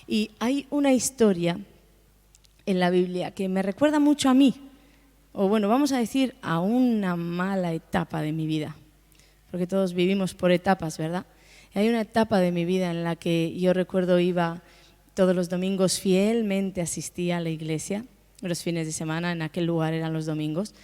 Y hay una historia en la Biblia que me recuerda mucho a mí, o bueno, vamos a decir a una mala etapa de mi vida, porque todos vivimos por etapas, ¿verdad? Y hay una etapa de mi vida en la que yo recuerdo iba todos los domingos fielmente, asistía a la iglesia, los fines de semana, en aquel lugar eran los domingos,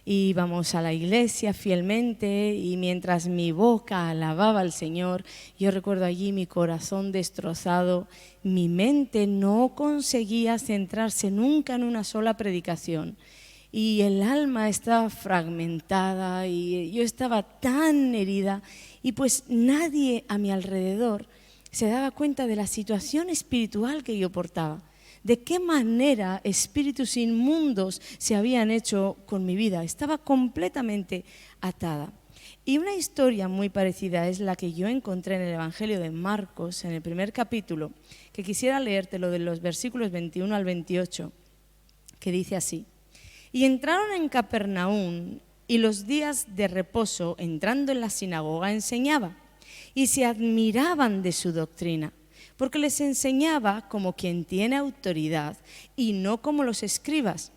íbamos a la iglesia fielmente y mientras mi boca alababa al Señor, yo recuerdo allí mi corazón destrozado, mi mente no conseguía centrarse nunca en una sola predicación y el alma estaba fragmentada y yo estaba tan herida y pues nadie a mi alrededor se daba cuenta de la situación espiritual que yo portaba. ¿De qué manera espíritus inmundos se habían hecho con mi vida? Estaba completamente atada. Y una historia muy parecida es la que yo encontré en el Evangelio de Marcos, en el primer capítulo, que quisiera leértelo de los versículos 21 al 28, que dice así: Y entraron en Capernaum, y los días de reposo, entrando en la sinagoga, enseñaba, y se admiraban de su doctrina, porque les enseñaba como quien tiene autoridad y no como los escribas.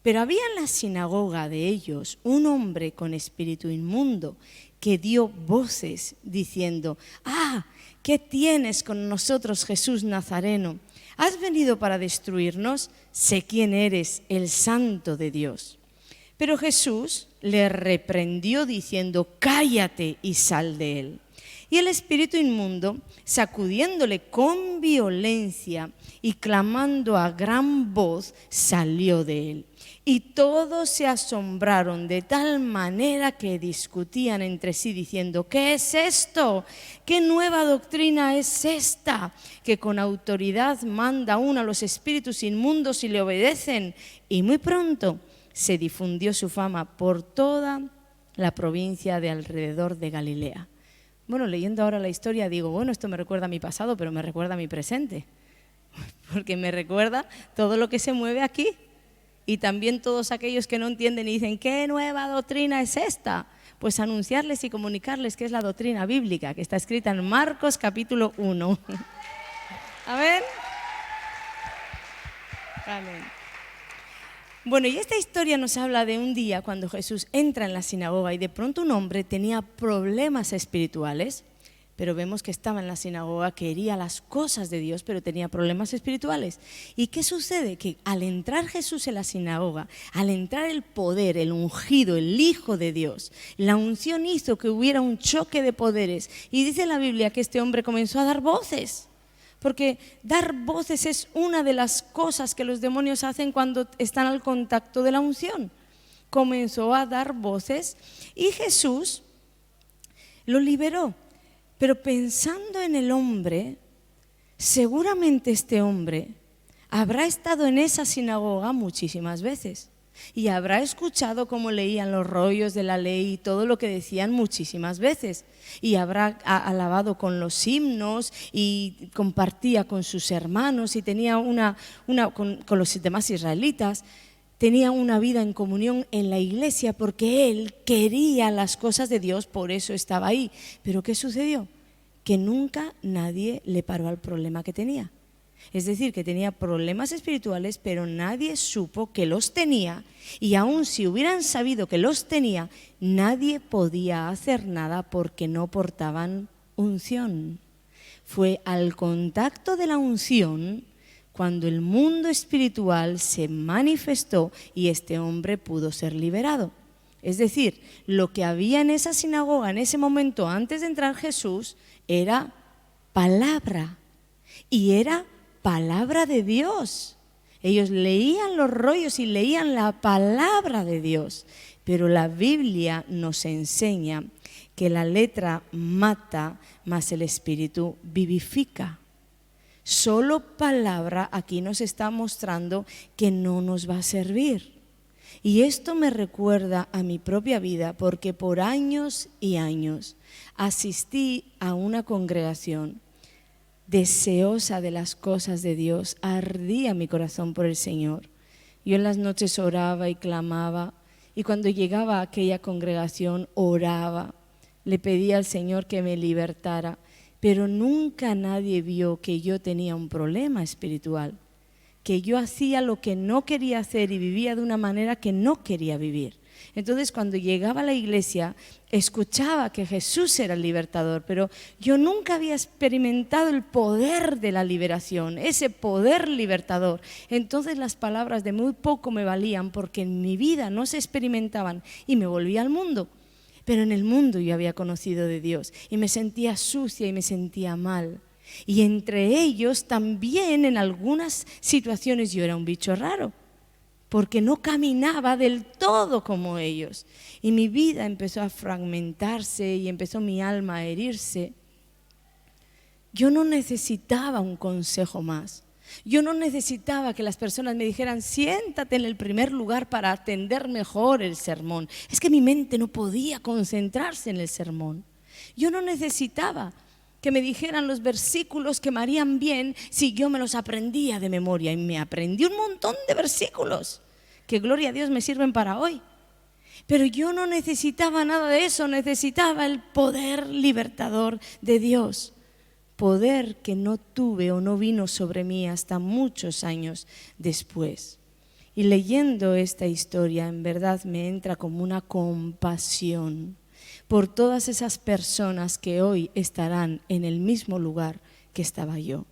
Pero había en la sinagoga de ellos un hombre con espíritu inmundo que dio voces diciendo: ¡Ah! ¿Qué tienes con nosotros, Jesús Nazareno? ¿Has venido para destruirnos? Sé quién eres, el Santo de Dios. Pero Jesús le reprendió diciendo: cállate y sal de él. Y el espíritu inmundo, sacudiéndole con violencia y clamando a gran voz, salió de él. Y todos se asombraron de tal manera que discutían entre sí diciendo: ¿qué es esto? ¿Qué nueva doctrina es esta? Que con autoridad manda uno a los espíritus inmundos y le obedecen. Y muy pronto se difundió su fama por toda la provincia de alrededor de Galilea. Bueno, leyendo ahora la historia digo, bueno, esto me recuerda a mi pasado, pero me recuerda a mi presente, porque me recuerda todo lo que se mueve aquí y también todos aquellos que no entienden y dicen, ¿qué nueva doctrina es esta? Pues anunciarles y comunicarles que es la doctrina bíblica, que está escrita en Marcos capítulo 1. Amén. Amén. Bueno, y esta historia nos habla de un día cuando Jesús entra en la sinagoga y de pronto un hombre tenía problemas espirituales, pero vemos que estaba en la sinagoga, quería las cosas de Dios, pero tenía problemas espirituales. ¿Y qué sucede? Que al entrar Jesús en la sinagoga, al entrar el poder, el ungido, el Hijo de Dios, la unción hizo que hubiera un choque de poderes. Y dice la Biblia que este hombre comenzó a dar voces. Porque dar voces es una de las cosas que los demonios hacen cuando están al contacto de la unción. Comenzó a dar voces y Jesús lo liberó. Pero pensando en el hombre, seguramente este hombre habrá estado en esa sinagoga muchísimas veces y habrá escuchado cómo leían los rollos de la ley y todo lo que decían muchísimas veces, y habrá alabado con los himnos y compartía con sus hermanos y tenía con los demás israelitas, tenía una vida en comunión en la iglesia porque él quería las cosas de Dios, por eso estaba ahí. Pero ¿qué sucedió? Que nunca nadie le paró al problema que tenía. Es decir, que tenía problemas espirituales, pero nadie supo que los tenía, y aun si hubieran sabido que los tenía, nadie podía hacer nada porque no portaban unción. Fue al contacto de la unción cuando el mundo espiritual se manifestó y este hombre pudo ser liberado. Es decir, lo que había en esa sinagoga en ese momento antes de entrar Jesús era palabra, y era palabra de Dios. Ellos leían los rollos y leían la palabra de Dios, pero la Biblia nos enseña que la letra mata, mas el espíritu vivifica. Solo palabra aquí nos está mostrando que no nos va a servir. Y esto me recuerda a mi propia vida, porque por años y años asistí a una congregación deseosa de las cosas de Dios, ardía mi corazón por el Señor. Yo en las noches oraba y clamaba, y cuando llegaba a aquella congregación oraba, le pedía al Señor que me libertara, pero nunca nadie vio que yo tenía un problema espiritual, que yo hacía lo que no quería hacer y vivía de una manera que no quería vivir. Entonces, cuando llegaba a la iglesia, escuchaba que Jesús era el libertador, pero yo nunca había experimentado el poder de la liberación, ese poder libertador. Entonces las palabras de muy poco me valían porque en mi vida no se experimentaban y me volví al mundo. Pero en el mundo yo había conocido de Dios y me sentía sucia y me sentía mal. Y entre ellos también en algunas situaciones yo era un bicho raro, porque no caminaba del todo como ellos. Y mi vida empezó a fragmentarse y empezó mi alma a herirse. Yo no necesitaba un consejo más. Yo no necesitaba que las personas me dijeran, siéntate en el primer lugar para atender mejor el sermón. Es que mi mente no podía concentrarse en el sermón. Yo no necesitaba que me dijeran los versículos que me harían bien si yo me los aprendía de memoria. Y me aprendí un montón de versículos que, gloria a Dios, me sirven para hoy. Pero yo no necesitaba nada de eso, necesitaba el poder libertador de Dios. Poder que no tuve o no vino sobre mí hasta muchos años después. Y leyendo esta historia, en verdad me entra como una compasión por todas esas personas que hoy estarán en el mismo lugar que estaba yo.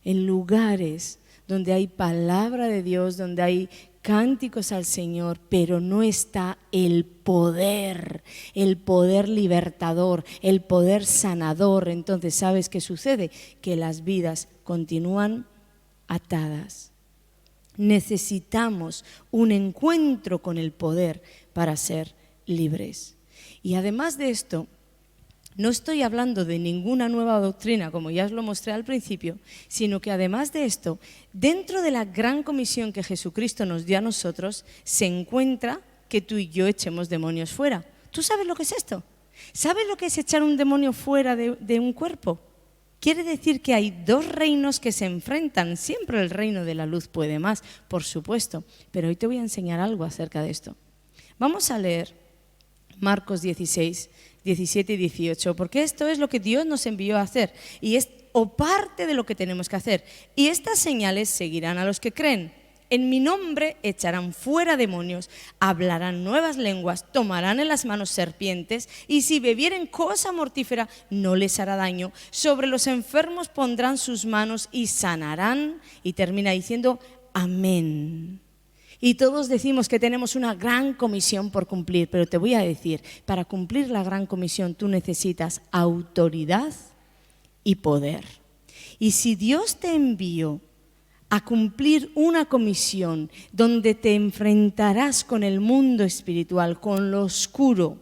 En lugares donde hay palabra de Dios, donde hay cánticos al Señor, pero no está el poder libertador, el poder sanador. Entonces, ¿sabes qué sucede? Que las vidas continúan atadas. Necesitamos un encuentro con el poder para ser libres. Y además de esto, no estoy hablando de ninguna nueva doctrina, como ya os lo mostré al principio, sino que además de esto, dentro de la gran comisión que Jesucristo nos dio a nosotros, se encuentra que tú y yo echemos demonios fuera. ¿Tú sabes lo que es esto? ¿Sabes lo que es echar un demonio fuera de un cuerpo? Quiere decir que hay dos reinos que se enfrentan. Siempre el reino de la luz puede más, por supuesto, pero hoy te voy a enseñar algo acerca de esto. Vamos a leer Marcos 16, 17 y 18, porque esto es lo que Dios nos envió a hacer y es parte de lo que tenemos que hacer. Y estas señales seguirán a los que creen. En mi nombre echarán fuera demonios, hablarán nuevas lenguas, tomarán en las manos serpientes y si bebieren cosa mortífera no les hará daño. Sobre los enfermos pondrán sus manos y sanarán. Y termina diciendo amén. Y todos decimos que tenemos una gran comisión por cumplir, pero te voy a decir, para cumplir la gran comisión tú necesitas autoridad y poder. Y si Dios te envió a cumplir una comisión donde te enfrentarás con el mundo espiritual, con lo oscuro,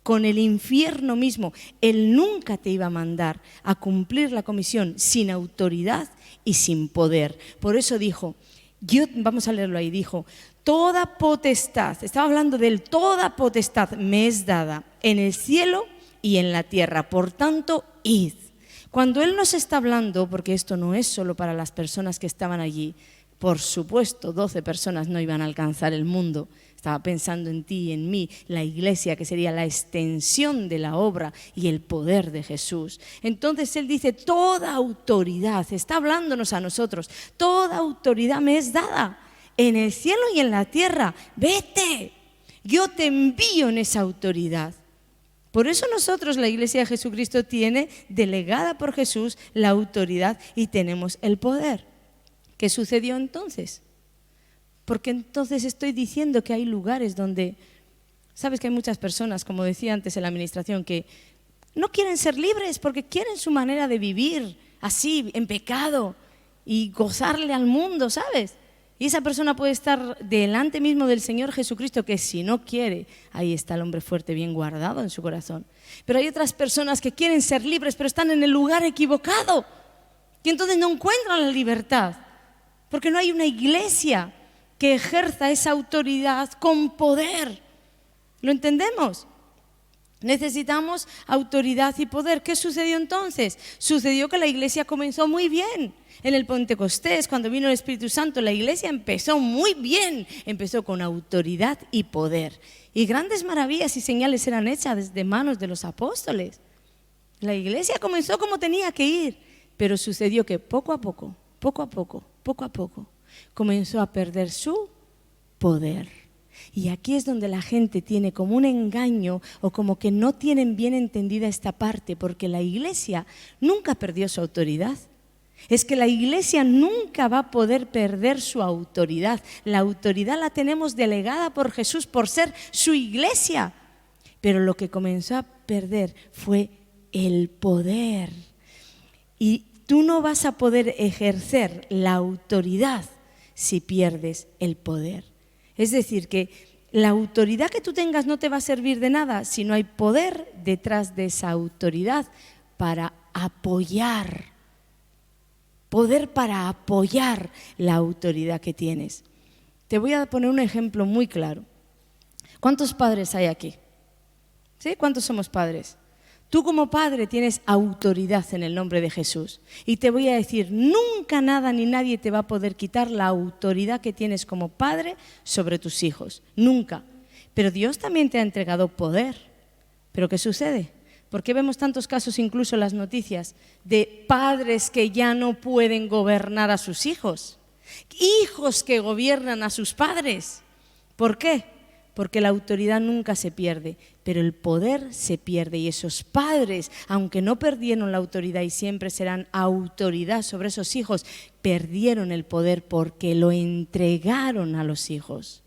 con el infierno mismo, Él nunca te iba a mandar a cumplir la comisión sin autoridad y sin poder. Por eso dijo, vamos a leerlo ahí, dijo, toda potestad, estaba hablando de él, toda potestad me es dada en el cielo y en la tierra, por tanto, id. Cuando Él nos está hablando, porque esto no es solo para las personas que estaban allí, por supuesto, 12 personas no iban a alcanzar el mundo, estaba pensando en ti y en mí, la iglesia que sería la extensión de la obra y el poder de Jesús. Entonces Él dice, toda autoridad, está hablándonos a nosotros, toda autoridad me es dada en el cielo y en la tierra, vete, yo te envío en esa autoridad. Por eso nosotros, la Iglesia de Jesucristo, tiene delegada por Jesús la autoridad y tenemos el poder. ¿Qué sucedió entonces? Porque entonces estoy diciendo que hay lugares donde, sabes que hay muchas personas, como decía antes en la administración, que no quieren ser libres porque quieren su manera de vivir así, en pecado y gozarle al mundo, ¿sabes? Y esa persona puede estar delante mismo del Señor Jesucristo, que si no quiere, ahí está el hombre fuerte bien guardado en su corazón. Pero hay otras personas que quieren ser libres, pero están en el lugar equivocado. Y entonces no encuentran la libertad, porque no hay una iglesia que ejerza esa autoridad con poder. ¿Lo entendemos? Necesitamos autoridad y poder. ¿Qué sucedió entonces? Sucedió que la iglesia comenzó muy bien. En el Pentecostés, cuando vino el Espíritu Santo, la iglesia empezó muy bien. Empezó con autoridad y poder. Y grandes maravillas y señales eran hechas desde manos de los apóstoles. La iglesia comenzó como tenía que ir, pero sucedió que poco a poco, comenzó a perder su poder. Y aquí es donde la gente tiene como un engaño o como que no tienen bien entendida esta parte, porque la iglesia nunca perdió su autoridad. Es que la iglesia nunca va a poder perder su autoridad. La autoridad la tenemos delegada por Jesús por ser su iglesia. Pero lo que comenzó a perder fue el poder. Y tú no vas a poder ejercer la autoridad si pierdes el poder. Es decir, que la autoridad que tú tengas no te va a servir de nada si no hay poder detrás de esa autoridad para apoyar. Poder para apoyar la autoridad que tienes. Te voy a poner un ejemplo muy claro. ¿Cuántos padres hay aquí? ¿Sí? ¿Cuántos somos padres? Tú como padre tienes autoridad en el nombre de Jesús. Y te voy a decir, nunca nada ni nadie te va a poder quitar la autoridad que tienes como padre sobre tus hijos. Nunca. Pero Dios también te ha entregado poder. ¿Pero qué sucede? ¿Por qué vemos tantos casos, incluso en las noticias, de padres que ya no pueden gobernar a sus hijos? Hijos que gobiernan a sus padres. ¿Por qué? Porque la autoridad nunca se pierde, pero el poder se pierde. Y esos padres, aunque no perdieron la autoridad y siempre serán autoridad sobre esos hijos, perdieron el poder porque lo entregaron a los hijos.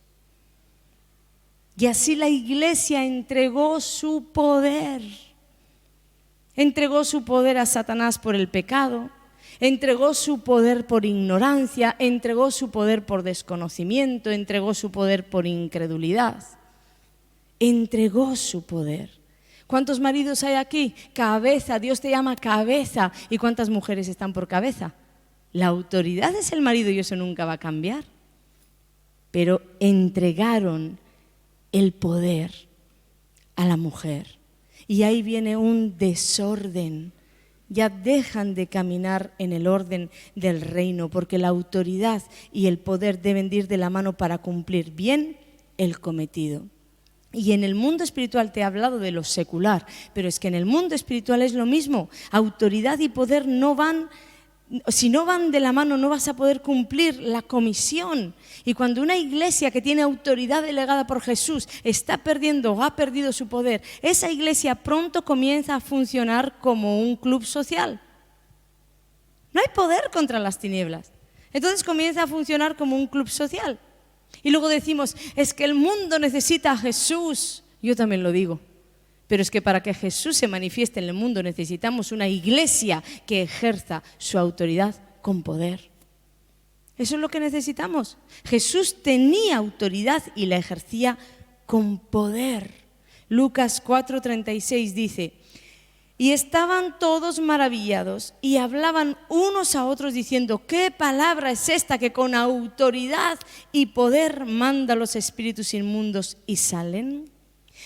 Y así la iglesia entregó su poder. Entregó su poder a Satanás por el pecado, entregó su poder por ignorancia, entregó su poder por desconocimiento, entregó su poder por incredulidad. Entregó su poder. ¿Cuántos maridos hay aquí? Cabeza, Dios te llama cabeza. ¿Y cuántas mujeres están por cabeza? La autoridad es el marido y eso nunca va a cambiar. Pero entregaron el poder a la mujer. Y ahí viene un desorden. Ya dejan de caminar en el orden del reino, porque la autoridad y el poder deben ir de la mano para cumplir bien el cometido. Y en el mundo espiritual te he hablado de lo secular, pero es que en el mundo espiritual es lo mismo. Autoridad y poder no van, si no van de la mano no vas a poder cumplir la comisión. Y cuando una iglesia que tiene autoridad delegada por Jesús está perdiendo o ha perdido su poder, esa iglesia pronto comienza a funcionar como un club social. No hay poder contra las tinieblas. Entonces comienza a funcionar como un club social. Y luego decimos, es que el mundo necesita a Jesús. Yo también lo digo. Pero es que para que Jesús se manifieste en el mundo necesitamos una iglesia que ejerza su autoridad con poder. Eso es lo que necesitamos. Jesús tenía autoridad y la ejercía con poder. Lucas 4:36 dice, y estaban todos maravillados y hablaban unos a otros diciendo, ¿qué palabra es esta que con autoridad y poder manda a los espíritus inmundos y salen?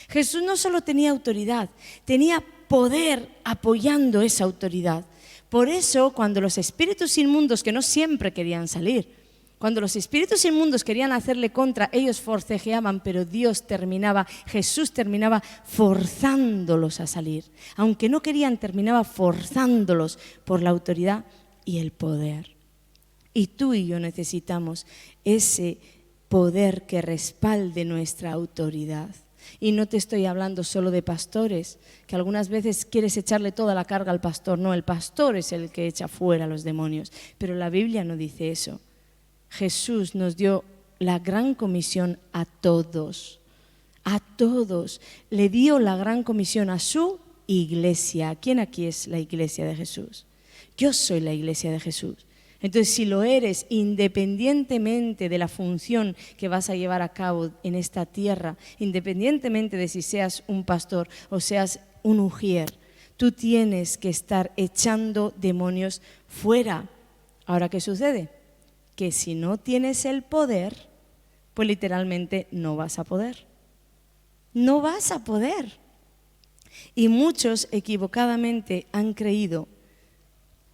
Jesús no solo tenía autoridad, tenía poder apoyando esa autoridad. Por eso, cuando los espíritus inmundos, que no siempre querían salir, cuando los espíritus inmundos querían hacerle contra, ellos forcejeaban, pero Jesús terminaba forzándolos a salir. Aunque no querían, terminaba forzándolos por la autoridad y el poder. Y tú y yo necesitamos ese poder que respalde nuestra autoridad. Y no te estoy hablando solo de pastores, que algunas veces quieres echarle toda la carga al pastor. No, el pastor es el que echa fuera a los demonios. Pero la Biblia no dice eso. Jesús nos dio la gran comisión a todos. A todos. Le dio la gran comisión a su iglesia. ¿Quién aquí es la iglesia de Jesús? Yo soy la iglesia de Jesús. Entonces, si lo eres, independientemente de la función que vas a llevar a cabo en esta tierra, independientemente de si seas un pastor o seas un ujier, tú tienes que estar echando demonios fuera. Ahora, ¿qué sucede? Que si no tienes el poder, pues literalmente no vas a poder. No vas a poder. Y muchos equivocadamente han creído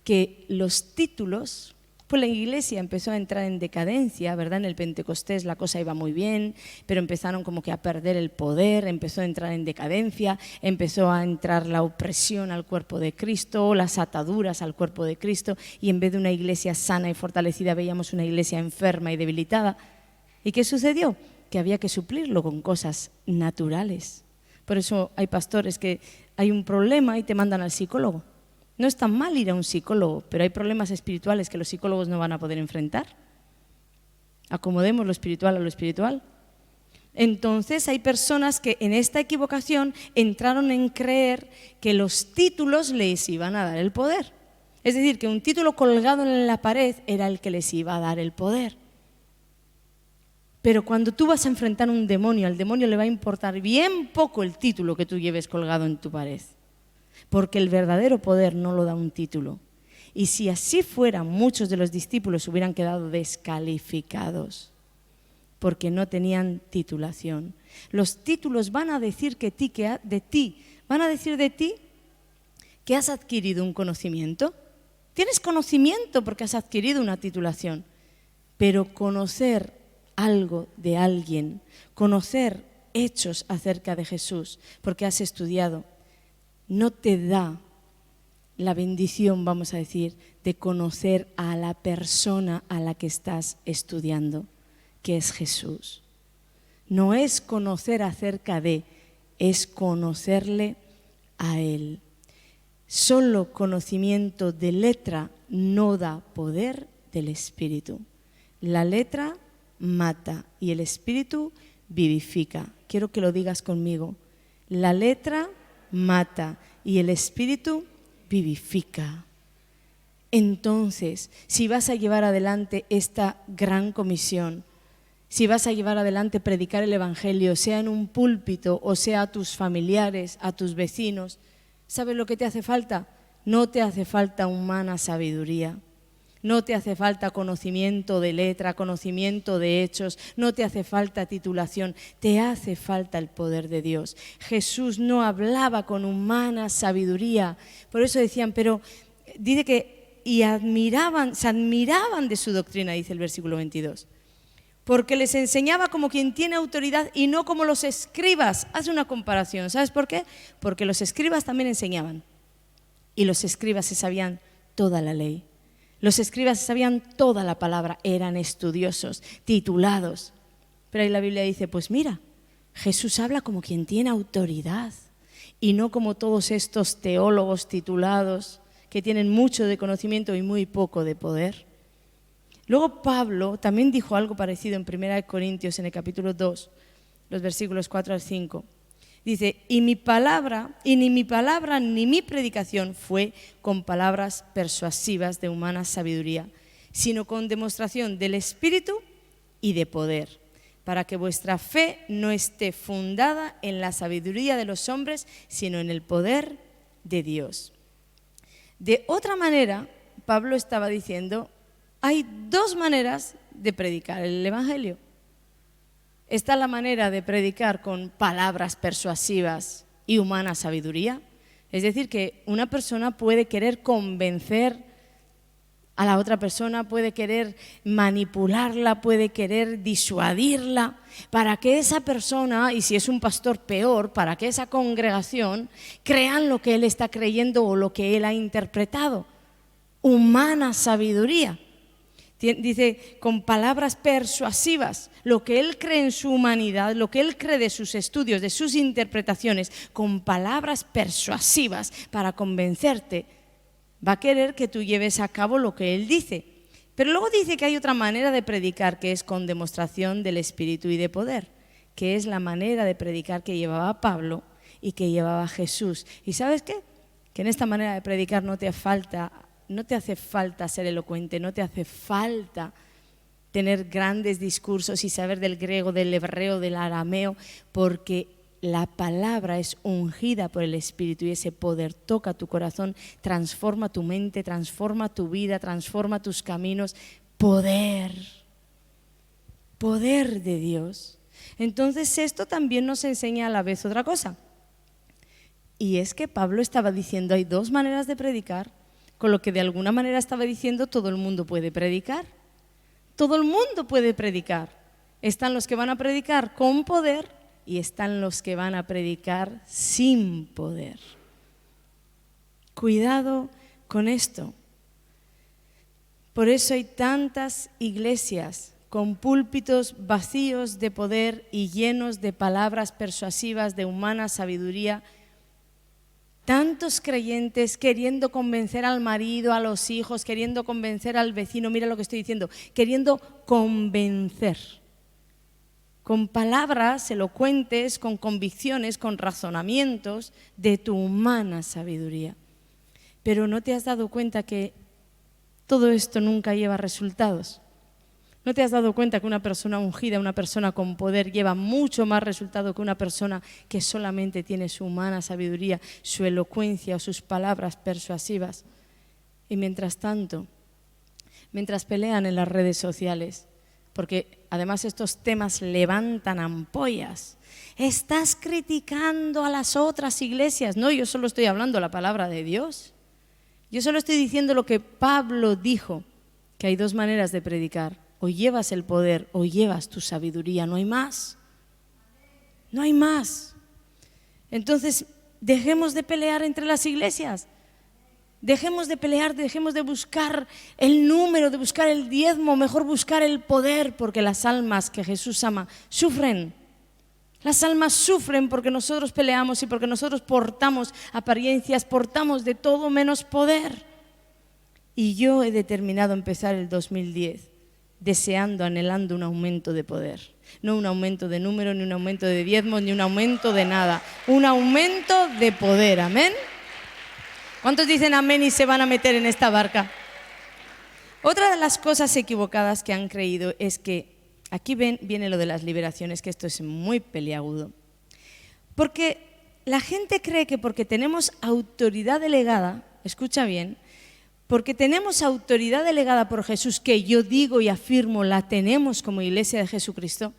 que los títulos Pues la iglesia empezó a entrar en decadencia, ¿verdad? En el Pentecostés la cosa iba muy bien, pero empezaron como que a perder el poder, empezó a entrar en decadencia, empezó a entrar la opresión al cuerpo de Cristo, las ataduras al cuerpo de Cristo, y en vez de una iglesia sana y fortalecida veíamos una iglesia enferma y debilitada. ¿Y qué sucedió? Que había que suplirlo con cosas naturales. Por eso hay pastores que hay un problema y te mandan al psicólogo. No es tan mal ir a un psicólogo, pero hay problemas espirituales que los psicólogos no van a poder enfrentar. Acomodemos lo espiritual a lo espiritual. Entonces hay personas que en esta equivocación entraron en creer que los títulos les iban a dar el poder. Es decir, que un título colgado en la pared era el que les iba a dar el poder. Pero cuando tú vas a enfrentar a un demonio, al demonio le va a importar bien poco el título que tú lleves colgado en tu pared. Porque el verdadero poder no lo da un título. Y si así fuera, muchos de los discípulos hubieran quedado descalificados porque no tenían titulación. Los títulos van a decir van a decir de ti que has adquirido un conocimiento. Tienes conocimiento porque has adquirido una titulación, pero conocer algo de alguien, conocer hechos acerca de Jesús, porque has estudiado, no te da la bendición, vamos a decir, de conocer a la persona a la que estás estudiando, que es Jesús. No es conocer acerca de, es conocerle a Él. Solo conocimiento de letra no da poder del Espíritu. La letra mata y el Espíritu vivifica. Quiero que lo digas conmigo. La letra mata y el Espíritu vivifica. Entonces, si vas a llevar adelante esta gran comisión, si vas a llevar adelante predicar el Evangelio, sea en un púlpito o sea a tus familiares, a tus vecinos, ¿sabes lo que te hace falta? No te hace falta humana sabiduría. No te hace falta conocimiento de letra, conocimiento de hechos, no te hace falta titulación, te hace falta el poder de Dios. Jesús no hablaba con humana sabiduría, por eso decían, pero dice que se admiraban de su doctrina, dice el versículo 22. Porque les enseñaba como quien tiene autoridad y no como los escribas. Haz una comparación, ¿sabes por qué? Porque los escribas también enseñaban y los escribas se sabían toda la ley. Los escribas sabían toda la palabra, eran estudiosos, titulados. Pero ahí la Biblia dice, pues mira, Jesús habla como quien tiene autoridad y no como todos estos teólogos titulados que tienen mucho de conocimiento y muy poco de poder. Luego Pablo también dijo algo parecido en 1 Corintios, en el capítulo 2, los versículos 4 al 5. Dice, y ni mi palabra ni mi predicación fue con palabras persuasivas de humana sabiduría, sino con demostración del Espíritu y de poder, para que vuestra fe no esté fundada en la sabiduría de los hombres, sino en el poder de Dios. De otra manera, Pablo estaba diciendo, hay dos maneras de predicar el Evangelio. Está la manera de predicar con palabras persuasivas y humana sabiduría. Es decir, que una persona puede querer convencer a la otra persona, puede querer manipularla, puede querer disuadirla para que esa persona, y si es un pastor peor, para que esa congregación crean lo que él está creyendo o lo que él ha interpretado. Humana sabiduría. Dice, con palabras persuasivas, lo que él cree en su humanidad, lo que él cree de sus estudios, de sus interpretaciones, con palabras persuasivas para convencerte, va a querer que tú lleves a cabo lo que él dice. Pero luego dice que hay otra manera de predicar, que es con demostración del Espíritu y de poder, que es la manera de predicar que llevaba Pablo y que llevaba Jesús. ¿Y sabes qué? Que en esta manera de predicar no te hace falta ser elocuente, no te hace falta tener grandes discursos y saber del griego, del hebreo, del arameo, porque la palabra es ungida por el Espíritu y ese poder toca tu corazón, transforma tu mente, transforma tu vida, transforma tus caminos. Poder de Dios. Entonces esto también nos enseña a la vez otra cosa. Y es que Pablo estaba diciendo, hay dos maneras de predicar, Con lo que de alguna manera estaba diciendo, todo el mundo puede predicar. Todo el mundo puede predicar. Están los que van a predicar con poder y están los que van a predicar sin poder. Cuidado con esto. Por eso hay tantas iglesias con púlpitos vacíos de poder y llenos de palabras persuasivas de humana sabiduría. Tantos creyentes queriendo convencer al marido, a los hijos, queriendo convencer al vecino, mira lo que estoy diciendo, queriendo convencer. Con palabras elocuentes, con convicciones, con razonamientos de tu humana sabiduría. Pero ¿no te has dado cuenta que todo esto nunca lleva resultados? ¿No te has dado cuenta que una persona ungida, una persona con poder, lleva mucho más resultado que una persona que solamente tiene su humana sabiduría, su elocuencia o sus palabras persuasivas? Y mientras tanto, mientras pelean en las redes sociales, porque además estos temas levantan ampollas, estás criticando a las otras iglesias. No, yo solo estoy hablando la palabra de Dios. Yo solo estoy diciendo lo que Pablo dijo, que hay dos maneras de predicar. O llevas el poder o llevas tu sabiduría, no hay más. No hay más. Entonces, dejemos de pelear entre las iglesias. Dejemos de pelear, dejemos de buscar el número, de buscar el diezmo, mejor buscar el poder, porque las almas que Jesús ama sufren. Las almas sufren porque nosotros peleamos y porque nosotros portamos apariencias, portamos de todo menos poder. Y yo he determinado empezar el 2010 deseando, anhelando un aumento de poder. No un aumento de número, ni un aumento de diezmos, ni un aumento de nada. Un aumento de poder, ¿amén? ¿Cuántos dicen amén y se van a meter en esta barca? Otra de las cosas equivocadas que han creído es que, aquí viene lo de las liberaciones, que esto es muy peliagudo. Porque la gente cree que porque tenemos autoridad delegada, escucha bien, porque tenemos autoridad delegada por Jesús, que yo digo y afirmo, la tenemos como iglesia de Jesucristo,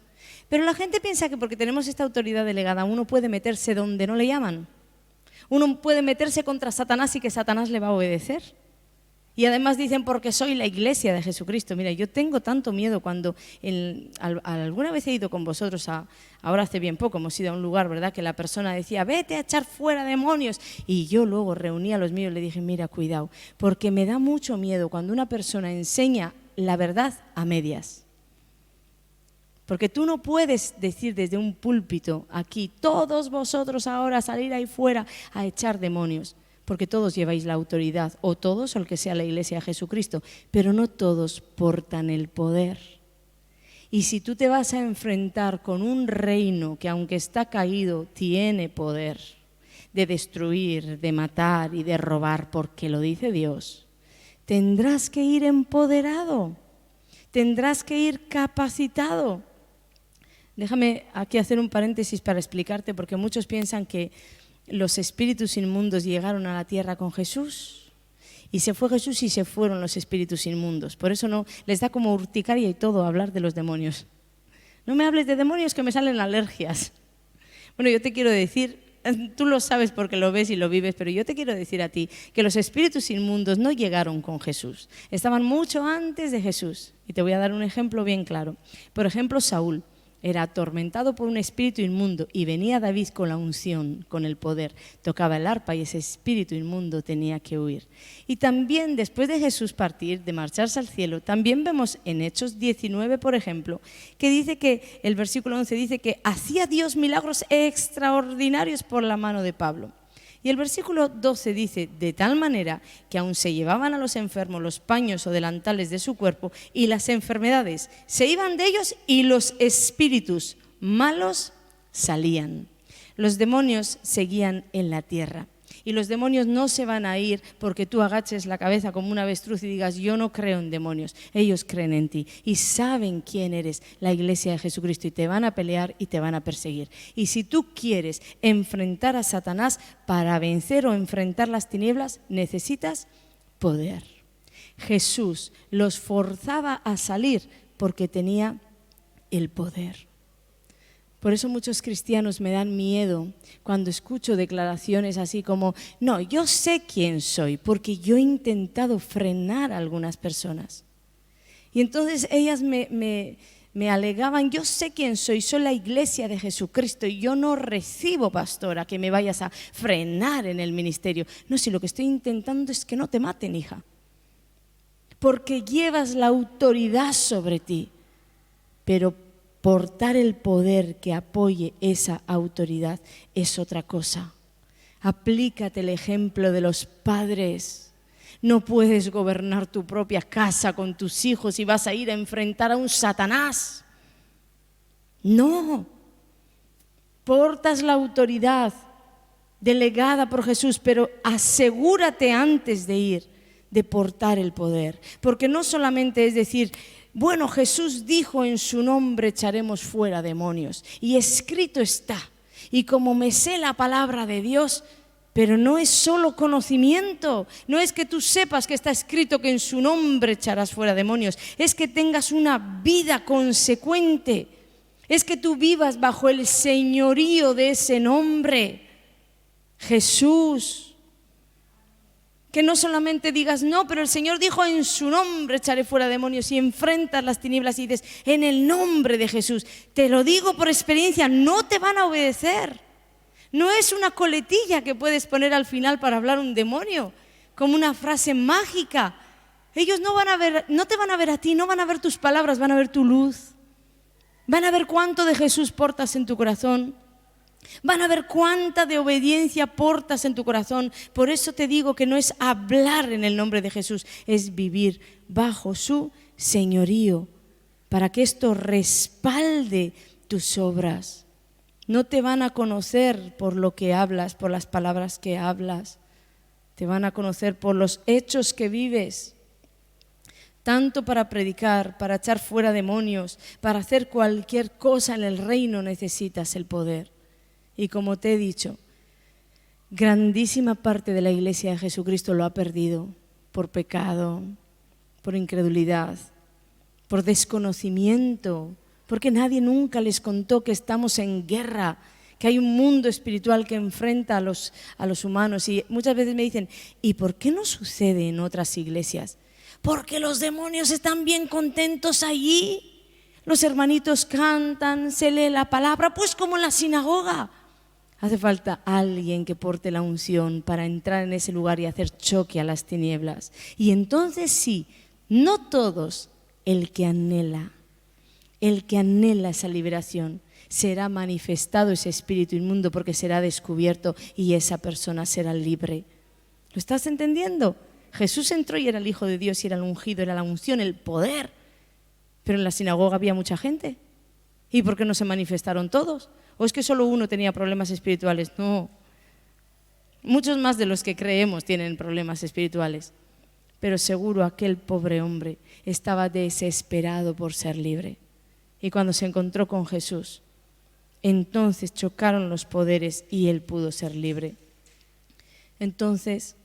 pero la gente piensa que porque tenemos esta autoridad delegada, uno puede meterse donde no le llaman. Uno puede meterse contra Satanás y que Satanás le va a obedecer. Y además dicen, porque soy la iglesia de Jesucristo. Mira, yo tengo tanto miedo cuando alguna vez he ido con vosotros, ahora hace bien poco, hemos ido a un lugar, ¿verdad?, que la persona decía, vete a echar fuera demonios. Y yo luego reuní a los míos y le dije, mira, cuidado, porque me da mucho miedo cuando una persona enseña la verdad a medias. Porque tú no puedes decir desde un púlpito aquí, todos vosotros ahora salir ahí fuera a echar demonios. Porque todos lleváis la autoridad, o todos, o el que sea la iglesia de Jesucristo, pero no todos portan el poder. Y si tú te vas a enfrentar con un reino que aunque está caído, tiene poder de destruir, de matar y de robar, porque lo dice Dios, tendrás que ir empoderado, tendrás que ir capacitado. Déjame aquí hacer un paréntesis para explicarte, porque muchos piensan que los espíritus inmundos llegaron a la tierra con Jesús y se fue Jesús y se fueron los espíritus inmundos. Por eso no les da como urticaria y todo hablar de los demonios. No me hables de demonios que me salen alergias. Bueno, yo te quiero decir, tú lo sabes porque lo ves y lo vives, pero yo te quiero decir a ti que los espíritus inmundos no llegaron con Jesús. Estaban mucho antes de Jesús. Y te voy a dar un ejemplo bien claro. Por ejemplo, Saúl era atormentado por un espíritu inmundo y venía David con la unción, con el poder, tocaba el arpa y ese espíritu inmundo tenía que huir. Y también después de Jesús partir, de marcharse al cielo, también vemos en Hechos 19, por ejemplo, que dice que, el versículo 11 dice que hacía Dios milagros extraordinarios por la mano de Pablo. Y el versículo 12 dice, de tal manera que aún se llevaban a los enfermos los paños o delantales de su cuerpo y las enfermedades se iban de ellos y los espíritus malos salían. Los demonios seguían en la tierra. Y los demonios no se van a ir porque tú agaches la cabeza como un avestruz y digas, yo no creo en demonios. Ellos creen en ti y saben quién eres, la iglesia de Jesucristo, y te van a pelear y te van a perseguir. Y si tú quieres enfrentar a Satanás para vencer o enfrentar las tinieblas, necesitas poder. Jesús los forzaba a salir porque tenía el poder. Por eso muchos cristianos me dan miedo cuando escucho declaraciones así como, no, yo sé quién soy, porque yo he intentado frenar a algunas personas. Y entonces ellas me alegaban, yo sé quién soy la iglesia de Jesucristo y yo no recibo, pastora, que me vayas a frenar en el ministerio. No, si lo que estoy intentando es que no te maten, hija, porque llevas la autoridad sobre ti, pero portar el poder que apoye esa autoridad es otra cosa. Aplícate el ejemplo de los padres. No puedes gobernar tu propia casa con tus hijos y vas a ir a enfrentar a un Satanás. No. Portas la autoridad delegada por Jesús, pero asegúrate antes de ir de portar el poder. Porque no solamente es decir, bueno, Jesús dijo en su nombre echaremos fuera demonios y escrito está. Y como me sé la palabra de Dios, pero no es solo conocimiento, no es que tú sepas que está escrito que en su nombre echarás fuera demonios, es que tengas una vida consecuente, es que tú vivas bajo el señorío de ese nombre, Jesús. Que no solamente digas, no, pero el Señor dijo en su nombre echaré fuera demonios y enfrentas las tinieblas y dices, en el nombre de Jesús. Te lo digo por experiencia, no te van a obedecer. No es una coletilla que puedes poner al final para hablar un demonio, como una frase mágica. Ellos no te van a ver a ti, no van a ver tus palabras, van a ver tu luz. Van a ver cuánto de Jesús portas en tu corazón. Van a ver cuánta de obediencia portas en tu corazón. Por eso te digo que no es hablar en el nombre de Jesús, es vivir bajo su señorío, para que esto respalde tus obras. No te van a conocer por lo que hablas, por las palabras que hablas. Te van a conocer por los hechos que vives. Tanto para predicar, para echar fuera demonios, para hacer cualquier cosa en el reino necesitas el poder. Y como te he dicho, grandísima parte de la iglesia de Jesucristo lo ha perdido por pecado, por incredulidad, por desconocimiento, porque nadie nunca les contó que estamos en guerra, que hay un mundo espiritual que enfrenta a los humanos. Y muchas veces me dicen, ¿y por qué no sucede en otras iglesias? Porque los demonios están bien contentos allí, los hermanitos cantan, se lee la palabra, pues como en la sinagoga. Hace falta alguien que porte la unción para entrar en ese lugar y hacer choque a las tinieblas. Y entonces sí, no todos, el que anhela esa liberación, será manifestado ese espíritu inmundo porque será descubierto y esa persona será libre. ¿Lo estás entendiendo? Jesús entró y era el Hijo de Dios y era el ungido, era la unción, el poder. Pero en la sinagoga había mucha gente. ¿Y por qué no se manifestaron todos? ¿O es que solo uno tenía problemas espirituales? No. Muchos más de los que creemos tienen problemas espirituales. Pero seguro aquel pobre hombre estaba desesperado por ser libre. Y cuando se encontró con Jesús, entonces chocaron los poderes y él pudo ser libre. Entonces,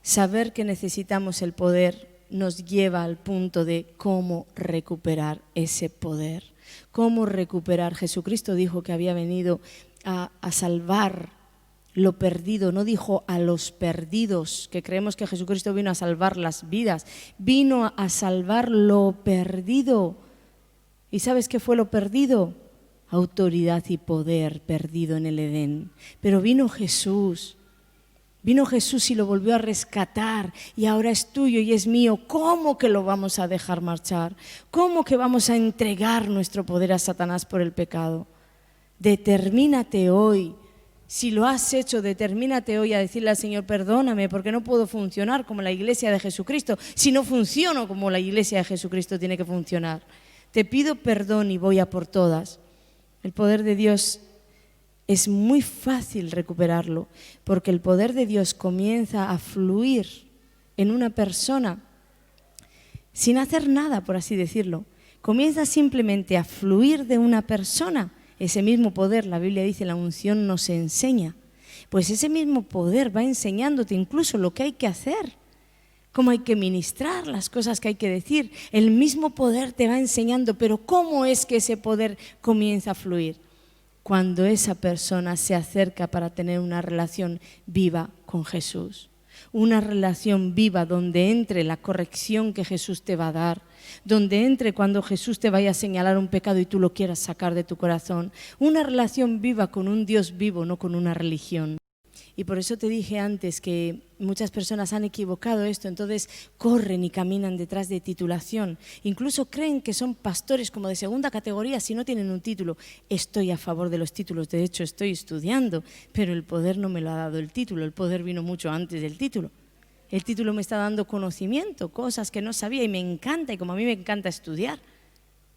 saber que necesitamos el poder nos lleva al punto de cómo recuperar ese poder. Cómo recuperar. Jesucristo dijo que había venido a salvar lo perdido, no dijo a los perdidos, que creemos que Jesucristo vino a salvar las vidas, vino a salvar lo perdido. ¿Y sabes qué fue lo perdido? Autoridad y poder perdido en el Edén. Pero vino Jesús y lo volvió a rescatar y ahora es tuyo y es mío. ¿Cómo que lo vamos a dejar marchar? ¿Cómo que vamos a entregar nuestro poder a Satanás por el pecado? Determínate hoy. Si lo has hecho, determínate hoy a decirle al Señor, perdóname porque no puedo funcionar como la iglesia de Jesucristo. Si no funciono como la iglesia de Jesucristo tiene que funcionar. Te pido perdón y voy a por todas. El poder de Dios es muy fácil recuperarlo, porque el poder de Dios comienza a fluir en una persona sin hacer nada, por así decirlo. Comienza simplemente a fluir de una persona. Ese mismo poder, la Biblia dice, la unción nos enseña. Pues ese mismo poder va enseñándote incluso lo que hay que hacer, cómo hay que ministrar, las cosas que hay que decir. El mismo poder te va enseñando, pero ¿cómo es que ese poder comienza a fluir? cuando esa persona se acerca para tener una relación viva con Jesús. Una relación viva donde entre la corrección que Jesús te va a dar, donde entre cuando Jesús te vaya a señalar un pecado y tú lo quieras sacar de tu corazón. Una relación viva con un Dios vivo, no con una religión. Y por eso te dije antes que muchas personas han equivocado esto, entonces corren y caminan detrás de titulación. Incluso creen que son pastores como de segunda categoría si no tienen un título. Estoy a favor de los títulos, de hecho estoy estudiando, pero el poder no me lo ha dado el título, el poder vino mucho antes del título. El título me está dando conocimiento, cosas que no sabía y me encanta, y como a mí me encanta estudiar,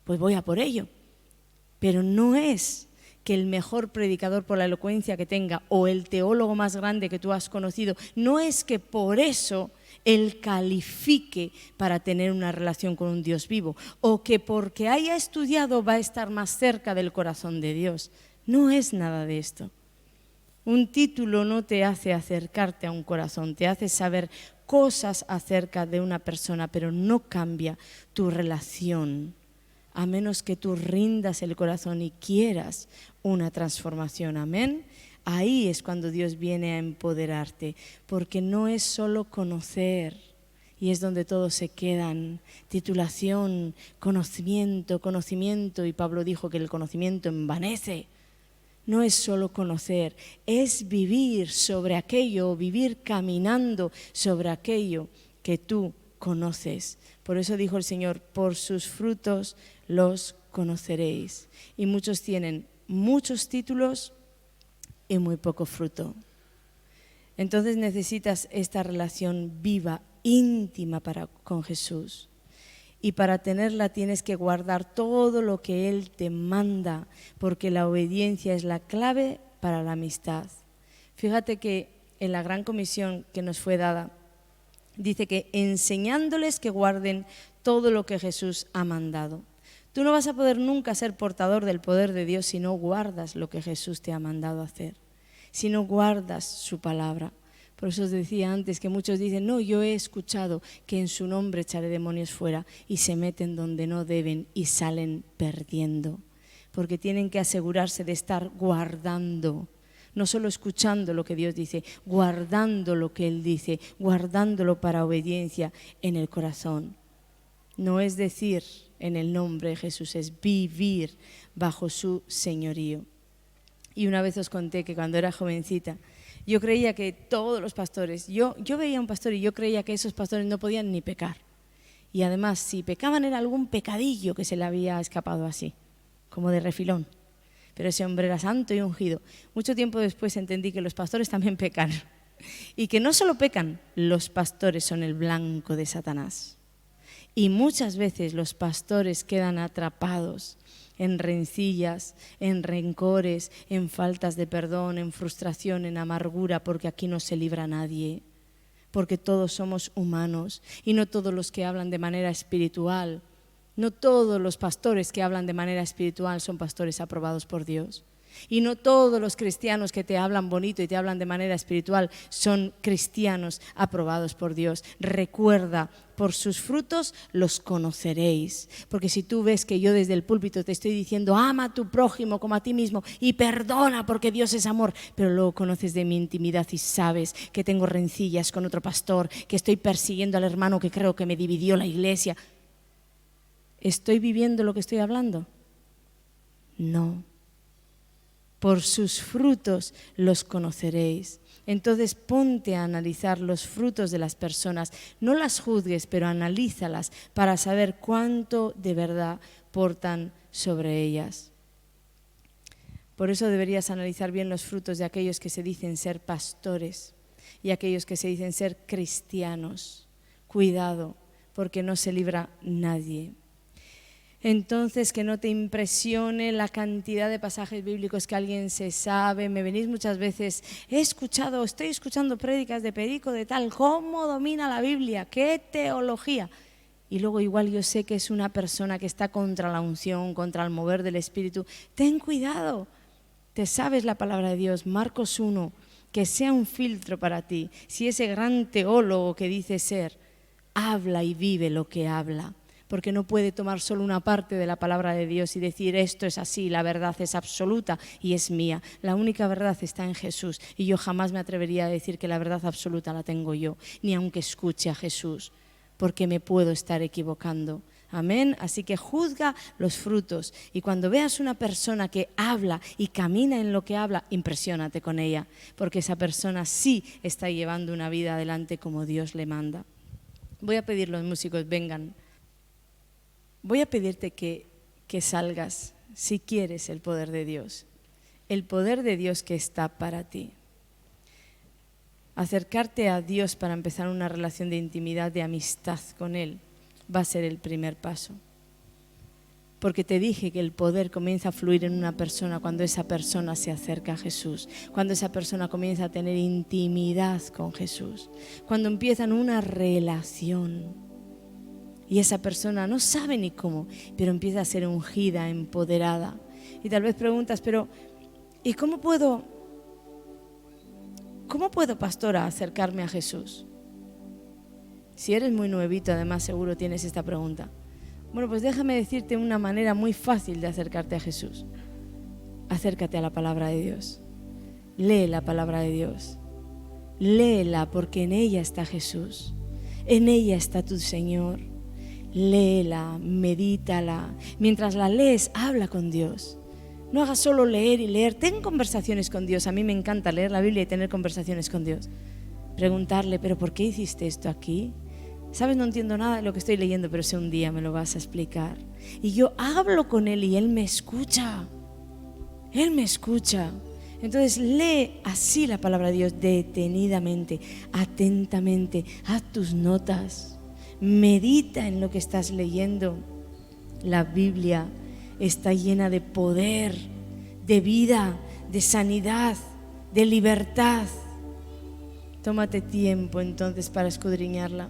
pues voy a por ello. Pero no es que el mejor predicador por la elocuencia que tenga o el teólogo más grande que tú has conocido, no es que por eso él califique para tener una relación con un Dios vivo o que porque haya estudiado va a estar más cerca del corazón de Dios. No es nada de esto. Un título no te hace acercarte a un corazón, te hace saber cosas acerca de una persona, pero no cambia tu relación, a menos que tú rindas el corazón y quieras una transformación. Amén. Ahí es cuando Dios viene a empoderarte, porque no es solo conocer, y es donde todos se quedan. Titulación, conocimiento, y Pablo dijo que el conocimiento envanece. No es solo conocer, es vivir sobre aquello, vivir caminando sobre aquello que tú conoces. Por eso dijo el Señor, por sus frutos los conoceréis. Y muchos tienen muchos títulos y muy poco fruto. Entonces necesitas esta relación viva, íntima con Jesús. Y para tenerla tienes que guardar todo lo que Él te manda, porque la obediencia es la clave para la amistad. Fíjate que en la gran comisión que nos fue dada, dice que enseñándoles que guarden todo lo que Jesús ha mandado. Tú no vas a poder nunca ser portador del poder de Dios si no guardas lo que Jesús te ha mandado hacer, si no guardas su palabra. Por eso os decía antes que muchos dicen, no, yo he escuchado que en su nombre echaré demonios fuera, y se meten donde no deben y salen perdiendo, porque tienen que asegurarse de estar guardando, no solo escuchando lo que Dios dice, guardando lo que Él dice, guardándolo para obediencia en el corazón. No es decir en el nombre de Jesús, es vivir bajo su señorío. Y una vez os conté que cuando era jovencita, yo creía que todos los pastores, yo veía a un pastor y yo creía que esos pastores no podían ni pecar. Y además, si pecaban era algún pecadillo que se le había escapado así, como de refilón. Pero ese hombre era santo y ungido. Mucho tiempo después entendí que los pastores también pecan. Y que no solo pecan, los pastores son el blanco de Satanás. Y muchas veces los pastores quedan atrapados en rencillas, en rencores, en faltas de perdón, en frustración, en amargura, porque aquí no se libra nadie, porque todos somos humanos y no todos los que hablan de manera espiritual, no todos los pastores que hablan de manera espiritual son pastores aprobados por Dios. Y no todos los cristianos que te hablan bonito y te hablan de manera espiritual son cristianos aprobados por Dios. Recuerda, por sus frutos los conoceréis. Porque si tú ves que yo desde el púlpito te estoy diciendo ama a tu prójimo como a ti mismo y perdona porque Dios es amor, pero luego conoces de mi intimidad y sabes que tengo rencillas con otro pastor, que estoy persiguiendo al hermano que creo que me dividió la iglesia, ¿estoy viviendo lo que estoy hablando? No. Por sus frutos los conoceréis. Entonces ponte a analizar los frutos de las personas. No las juzgues, pero analízalas para saber cuánto de verdad portan sobre ellas. Por eso deberías analizar bien los frutos de aquellos que se dicen ser pastores y aquellos que se dicen ser cristianos. Cuidado, porque no se libra nadie. Entonces, que no te impresione la cantidad de pasajes bíblicos que alguien se sabe. Me venís muchas veces, estoy escuchando prédicas de Perico de tal, ¿cómo domina la Biblia? ¿Qué teología? Y luego igual yo sé que es una persona que está contra la unción, contra el mover del Espíritu. Ten cuidado, te sabes la palabra de Dios, Marcos 1, que sea un filtro para ti. Si ese gran teólogo que dice ser, habla y vive lo que habla. porque no puede tomar solo una parte de la palabra de Dios y decir esto es así, la verdad es absoluta y es mía. La única verdad está en Jesús y yo jamás me atrevería a decir que la verdad absoluta la tengo yo, ni aunque escuche a Jesús, porque me puedo estar equivocando. Amén. Así que juzga los frutos y cuando veas una persona que habla y camina en lo que habla, impresiónate con ella, porque esa persona sí está llevando una vida adelante como Dios le manda. Voy a pedir los músicos, vengan. Voy a pedirte que salgas, si quieres, el poder de Dios. El poder de Dios que está para ti. Acercarte a Dios para empezar una relación de intimidad, de amistad con Él, va a ser el primer paso. Porque te dije que el poder comienza a fluir en una persona cuando esa persona se acerca a Jesús, cuando esa persona comienza a tener intimidad con Jesús, cuando empiezan una relación. Y esa persona no sabe ni cómo, pero empieza a ser ungida, empoderada. Y tal vez preguntas, pero ¿y cómo puedo, pastora, acercarme a Jesús? Si eres muy nuevito, además, seguro tienes esta pregunta. Bueno, pues déjame decirte una manera muy fácil de acercarte a Jesús. Acércate a la palabra de Dios. Lee la palabra de Dios. Léela porque en ella está Jesús. En ella está tu Señor. Léela, medítala. Mientras la lees, habla con Dios. No hagas solo leer y leer. Ten conversaciones con Dios. A mí me encanta leer la Biblia y tener conversaciones con Dios. Preguntarle, ¿pero por qué hiciste esto aquí? ¿Sabes? No entiendo nada de lo que estoy leyendo, pero sé un día me lo vas a explicar. Y yo hablo con Él y Él me escucha. Él me escucha. Entonces lee así la palabra de Dios detenidamente, atentamente. Haz tus notas. Medita en lo que estás leyendo. La Biblia está llena de poder, de vida, de sanidad, de libertad. Tómate tiempo entonces para escudriñarla.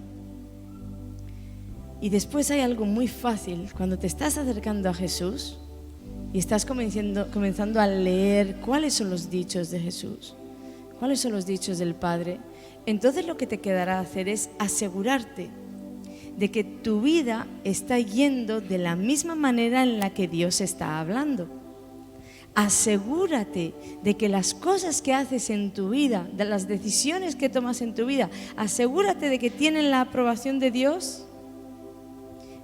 Y después hay algo muy fácil. Cuando te estás acercando a Jesús y estás comenzando a leer cuáles son los dichos de Jesús, cuáles son los dichos del Padre, entonces lo que te quedará hacer es asegurarte de que tu vida está yendo de la misma manera en la que Dios está hablando. Asegúrate de que las cosas que haces en tu vida, de las decisiones que tomas en tu vida, asegúrate de que tienen la aprobación de Dios.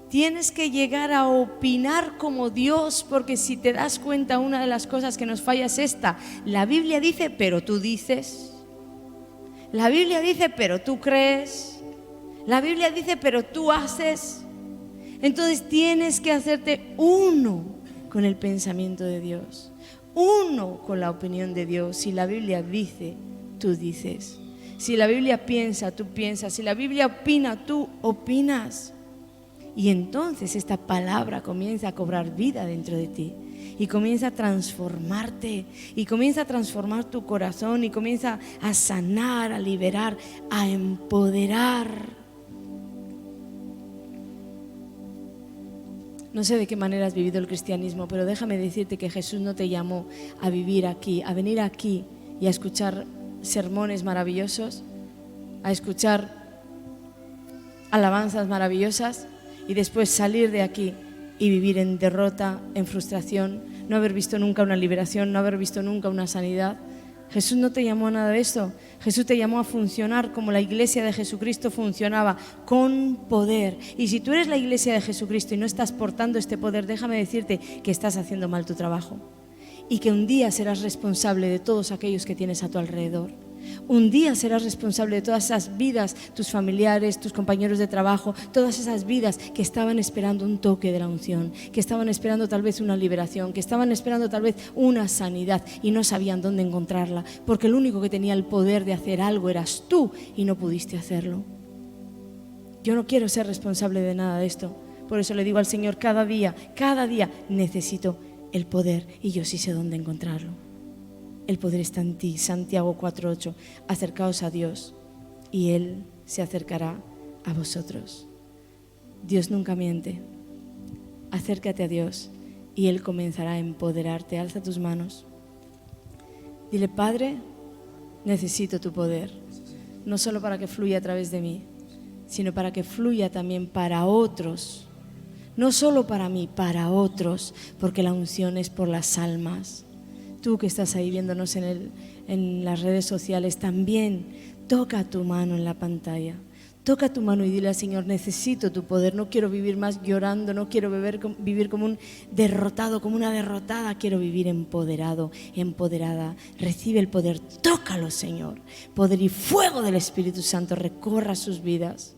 Tienes que llegar a opinar como Dios, porque si te das cuenta, una de las cosas que nos falla es esta. La Biblia dice, pero tú dices. La Biblia dice, pero tú crees. La Biblia dice, pero tú haces. Entonces tienes que hacerte uno con el pensamiento de Dios, uno con la opinión de Dios. Si la Biblia dice, tú dices. Si la Biblia piensa, tú piensas. Si la Biblia opina, tú opinas. Y entonces esta palabra comienza a cobrar vida dentro de ti y comienza a transformarte y comienza a transformar tu corazón y comienza a sanar, a liberar, a empoderar. No sé de qué manera has vivido el cristianismo, pero déjame decirte que Jesús no te llamó a vivir aquí, a venir aquí y a escuchar sermones maravillosos, a escuchar alabanzas maravillosas y después salir de aquí y vivir en derrota, en frustración, no haber visto nunca una liberación, no haber visto nunca una sanidad. Jesús no te llamó a nada de esto. Jesús te llamó a funcionar como la iglesia de Jesucristo funcionaba, con poder. Y si tú eres la iglesia de Jesucristo y no estás portando este poder, déjame decirte que estás haciendo mal tu trabajo y que un día serás responsable de todos aquellos que tienes a tu alrededor. Un día serás responsable de todas esas vidas, tus familiares, tus compañeros de trabajo, todas esas vidas que estaban esperando un toque de la unción, que estaban esperando tal vez una liberación, que estaban esperando tal vez una sanidad y no sabían dónde encontrarla, porque el único que tenía el poder de hacer algo eras tú y no pudiste hacerlo. Yo no quiero ser responsable de nada de esto, por eso le digo al Señor cada día necesito el poder y yo sí sé dónde encontrarlo. El poder está en ti. Santiago 4:8. Acercaos a Dios y Él se acercará a vosotros. Dios nunca miente. Acércate a Dios y Él comenzará a empoderarte. Alza tus manos. Dile, Padre, necesito tu poder. No solo para que fluya a través de mí, sino para que fluya también para otros no solo para mí, para otros, porque la unción es por las almas. Tú que estás ahí viéndonos en las redes sociales, también toca tu mano en la pantalla. Toca tu mano y dile al Señor, necesito tu poder, no quiero vivir más llorando, no quiero vivir como un derrotado, como una derrotada, quiero vivir empoderado, empoderada. Recibe el poder, tócalo, Señor. Poder y fuego del Espíritu Santo recorra sus vidas.